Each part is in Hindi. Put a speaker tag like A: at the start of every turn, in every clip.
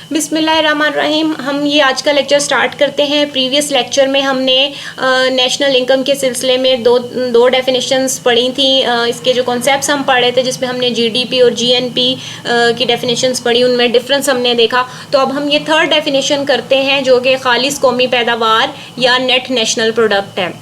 A: बिस्मिल्लाहिर्रहमानिर्रहीम। हम ये आज का लेक्चर स्टार्ट करते हैं। प्रीवियस लेक्चर में हमने नेशनल इनकम के सिलसिले में दो डेफिनेशंस पढ़ी थी। इसके जो कॉन्सेप्ट्स हम पढ़े थे, जिसमें हमने जीडीपी और जीएनपी की डेफिनेशंस पढ़ी, उनमें डिफरेंस हमने देखा। तो अब हम ये थर्ड डेफिनेशन करते हैं, जो कि खालिस कौमी पैदावार या नेट नेशनल प्रोडक्ट है।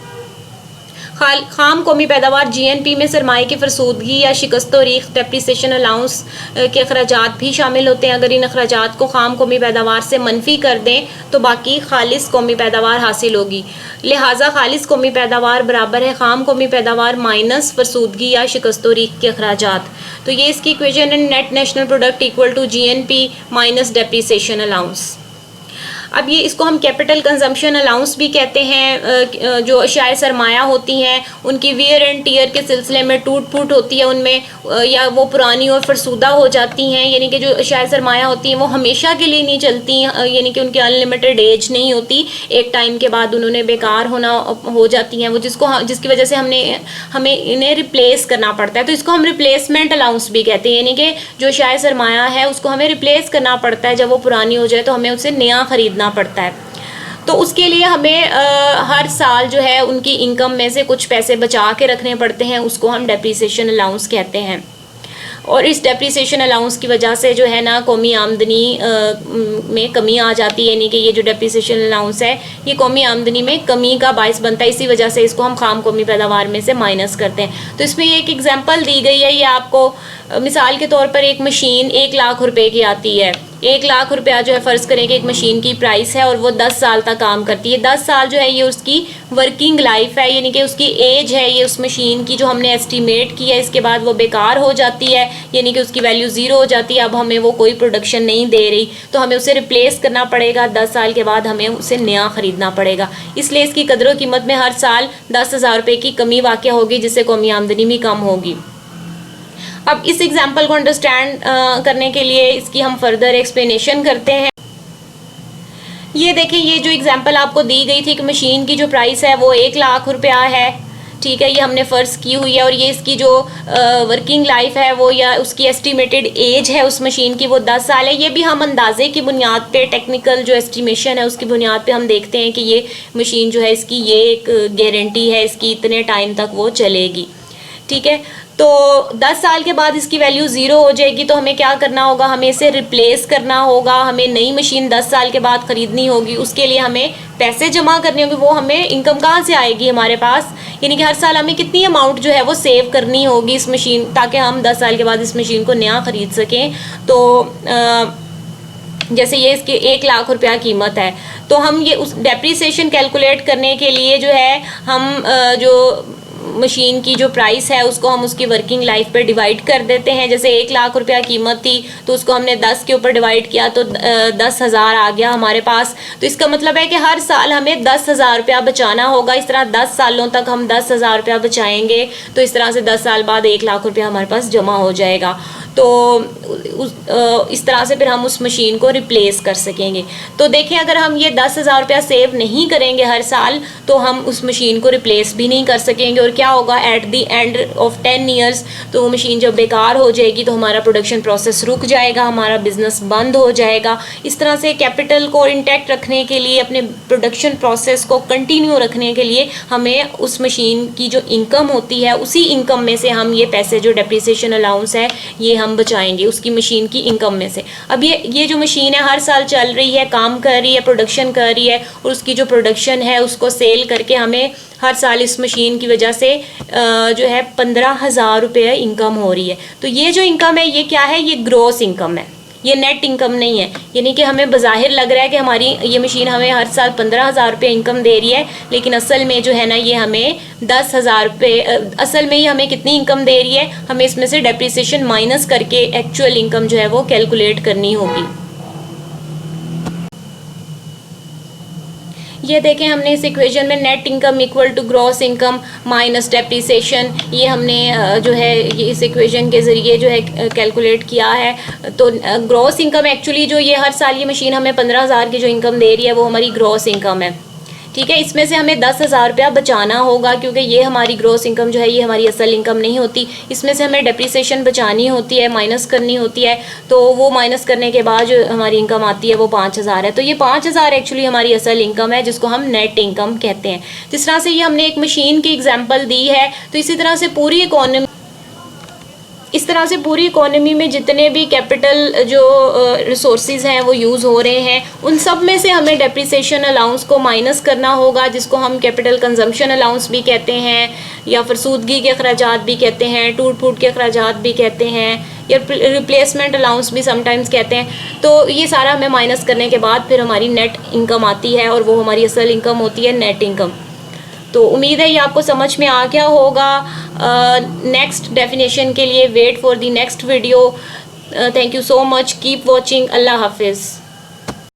A: खाम कौमी पैदावार जीएनपी में सरमाए की फरसूदगी या शिकस्त रीख डेप्रिसिएशन अलाउंस के अखराजात भी शामिल होते हैं। अगर इन अखराजात को खाम कौमी पैदावार से मनफी कर दें तो बाकी खालिस कौमी पैदावार हासिल होगी। लिहाजा खालिस कौमी पैदावार बराबर है खाम कौमी पैदावार माइनस फरसूदगी या शिकस्त रीख के अखराजात। तो ये इसकी इक्वेशन है, net national product equal to GNP minus depreciation allowance. अब ये इसको हम कैपिटल कंजम्पशन अलाउंस भी कहते हैं। जो अशियाए सरमाया होती हैं उनकी वियर एंड टीयर के सिलसिले में टूट फूट होती है उनमें, या वो पुरानी और फरसूदा हो जाती हैं, यानी कि जो अशियाए सरमाया होती हैं वो हमेशा के लिए नहीं चलती, यानी कि उनकी अनलिमिटेड एज नहीं होती। एक टाइम के बाद उन्होंने बेकार होना हो जाती हैं, वो जिसकी वजह से हमें इन्हें रिप्लेस करना पड़ता है। तो इसको हम रिप्लेसमेंट अलाउंस भी कहते हैं, यानी कि जो अशियाए सरमाया है उसको हमें रिप्लेस करना पड़ता है। जब वो पुरानी हो जाए तो हमें उसे नया खरीदना पड़ता है। तो उसके लिए हमें हर साल जो है उनकी इनकम में से कुछ पैसे बचा के रखने पड़ते हैं, उसको हम डेप्रिसिएशन अलाउंस कहते हैं। और इस डेप्रिसिएशन अलाउंस की वजह से जो है ना कौमी आमदनी में कमी आ जाती है, यानी कि ये जो डेप्रिसिएशन अलाउंस है ये कौमी आमदनी में कमी का बायस बनता है। इसी वजह से इसको हम खाम कौमी पैदावार में से माइनस करते हैं। तो इसमें एक एग्जांपल दी गई है, ये आपको मिसाल के तौर पर एक मशीन 1 लाख रुपए की आती है। 1 लाख रुपया जो है फ़र्ज़ करें कि एक मशीन की प्राइस है और वो 10 साल तक काम करती है। 10 साल जो है ये उसकी वर्किंग लाइफ है, यानी कि उसकी एज है ये उस मशीन की जो हमने एस्टिमेट की है। इसके बाद वो बेकार हो जाती है, यानी कि उसकी वैल्यू ज़ीरो हो जाती है। अब हमें वो कोई प्रोडक्शन नहीं दे रही, तो हमें उसे रिप्लेस करना पड़ेगा। 10 साल के बाद हमें उसे नया ख़रीदना पड़ेगा। इसलिए इसकी कदर कीमत में हर साल 10,000 रुपये की कमी वाक़ होगी, जिससे कौमी आमदनी भी कम होगी। अब इस एग्जाम्पल को अंडरस्टैंड करने के लिए इसकी हम फर्दर एक्सप्लेनेशन करते हैं। ये देखिए, ये जो एग्जाम्पल आपको दी गई थी कि मशीन की जो प्राइस है वो 1 लाख रुपया है, ठीक है, ये हमने फ़र्ज़ की हुई है। और ये इसकी जो वर्किंग लाइफ है वो, या उसकी एस्टिमेटेड एज है उस मशीन की, वो 10 साल है। ये भी हम अंदाजे की बुनियाद पे, टेक्निकल जो एस्टिमेशन है उसकी बुनियाद पे हम देखते हैं कि ये मशीन जो है इसकी ये एक गारंटी है, इसकी इतने टाइम तक वो चलेगी, ठीक है। तो 10 साल के बाद इसकी वैल्यू ज़ीरो हो जाएगी, तो हमें क्या करना होगा, हमें इसे रिप्लेस करना होगा। हमें नई मशीन 10 साल के बाद ख़रीदनी होगी, उसके लिए हमें पैसे जमा करने होंगे। वो हमें इनकम कहाँ से आएगी हमारे पास, यानी कि हर साल हमें कितनी अमाउंट जो है वो सेव करनी होगी इस मशीन, ताकि हम 10 साल के बाद इस मशीन को नया ख़रीद सकें। तो जैसे ये इसके 1 लाख रुपया कीमत है, तो हम ये उस डेप्रिसिएशन कैलकुलेट करने के लिए जो है हम जो मशीन की जो प्राइस है उसको हम उसकी वर्किंग लाइफ पे डिवाइड कर देते हैं। जैसे 1 लाख रुपया कीमत थी तो उसको हमने 10 के ऊपर डिवाइड किया तो 10,000 आ गया हमारे पास। तो इसका मतलब है कि हर साल हमें 10,000 रुपया बचाना होगा। इस तरह 10 सालों तक हम 10,000 रुपया बचाएंगे, तो इस तरह से 10 साल बाद 1 लाख रुपया हमारे पास जमा हो जाएगा। तो इस तरह से फिर हम उस मशीन को रिप्लेस कर सकेंगे। तो देखें, अगर हम ये 10,000 रुपया सेव नहीं करेंगे हर साल, तो हम उस मशीन को रिप्लेस भी नहीं कर सकेंगे। और क्या होगा, at the end of 10 years तो वो मशीन जब बेकार हो जाएगी तो हमारा प्रोडक्शन प्रोसेस रुक जाएगा, हमारा बिजनेस बंद हो जाएगा। इस तरह से कैपिटल को इंटैक्ट रखने के लिए, अपने प्रोडक्शन प्रोसेस को कंटिन्यू रखने के लिए, हमें उस मशीन की जो इनकम होती है उसी इनकम में से हम ये पैसे जो डेप्रिसिएशन अलाउंस है ये हम बचाएंगे उसकी मशीन की इनकम में से। अब ये जो मशीन है हर साल चल रही है, काम कर रही है, प्रोडक्शन कर रही है, और उसकी जो प्रोडक्शन है उसको सेल करके हमें हर साल इस मशीन की वजह से जो है 15,000 रुपये इनकम हो रही है। तो ये जो इनकम है ये क्या है, ये ग्रॉस इनकम है, ये नेट इनकम नहीं है। यानी कि हमें बज़ाहिर लग रहा है कि हमारी ये मशीन हमें हर साल 15,000 रुपये इनकम दे रही है, लेकिन असल में जो है ना ये हमें 10,000 रुपये, असल में ये हमें कितनी इनकम दे रही है, हमें इसमें से डेप्रिसिएशन माइनस करके एक्चुअल इनकम जो है वो कैलकुलेट करनी होगी। ये देखें, हमने इस इक्वेशन में net income equal to gross income minus depreciation, ये हमने जो है ये इस इक्वेशन के ज़रिए जो है कैलकुलेट किया है। तो ग्रॉस इनकम एक्चुअली जो ये हर साल ये मशीन हमें 15,000 की जो इनकम दे रही है वो हमारी ग्रॉस इनकम है, ठीक है। इसमें से हमें 10,000 रुपया बचाना होगा, क्योंकि ये हमारी ग्रॉस इनकम जो है ये हमारी असल इनकम नहीं होती। इसमें से हमें डेप्रिसिएशन बचानी होती है, माइनस करनी होती है। तो वो माइनस करने के बाद जो हमारी इनकम आती है वो 5,000 है। तो ये 5,000 एक्चुअली हमारी असल इनकम है, जिसको हम नेट इनकम कहते हैं। जिस तरह से ये हमने एक मशीन की एग्जाम्पल दी है, तो इसी तरह से पूरी इकोनॉमी में जितने भी कैपिटल जो रिसोर्सेज हैं वो यूज़ हो रहे हैं, उन सब में से हमें डेप्रिसिएशन अलाउंस को माइनस करना होगा, जिसको हम कैपिटल कंजम्पशन अलाउंस भी कहते हैं, या फिर सूदगी के अखराजात भी कहते हैं, टूट फूट के अखराजात भी कहते हैं, या रिप्लेसमेंट अलाउंस भी समटाइम्स कहते हैं। तो ये सारा हमें माइनस करने के बाद फिर हमारी नेट इनकम आती है, और वो हमारी असल इनकम होती है, नेट इनकम। तो उम्मीद है ये आपको समझ में आ गया होगा। नेक्स्ट डेफिनेशन के लिए wait for the next video. Thank you so much, keep watching. अल्लाह हाफिज़।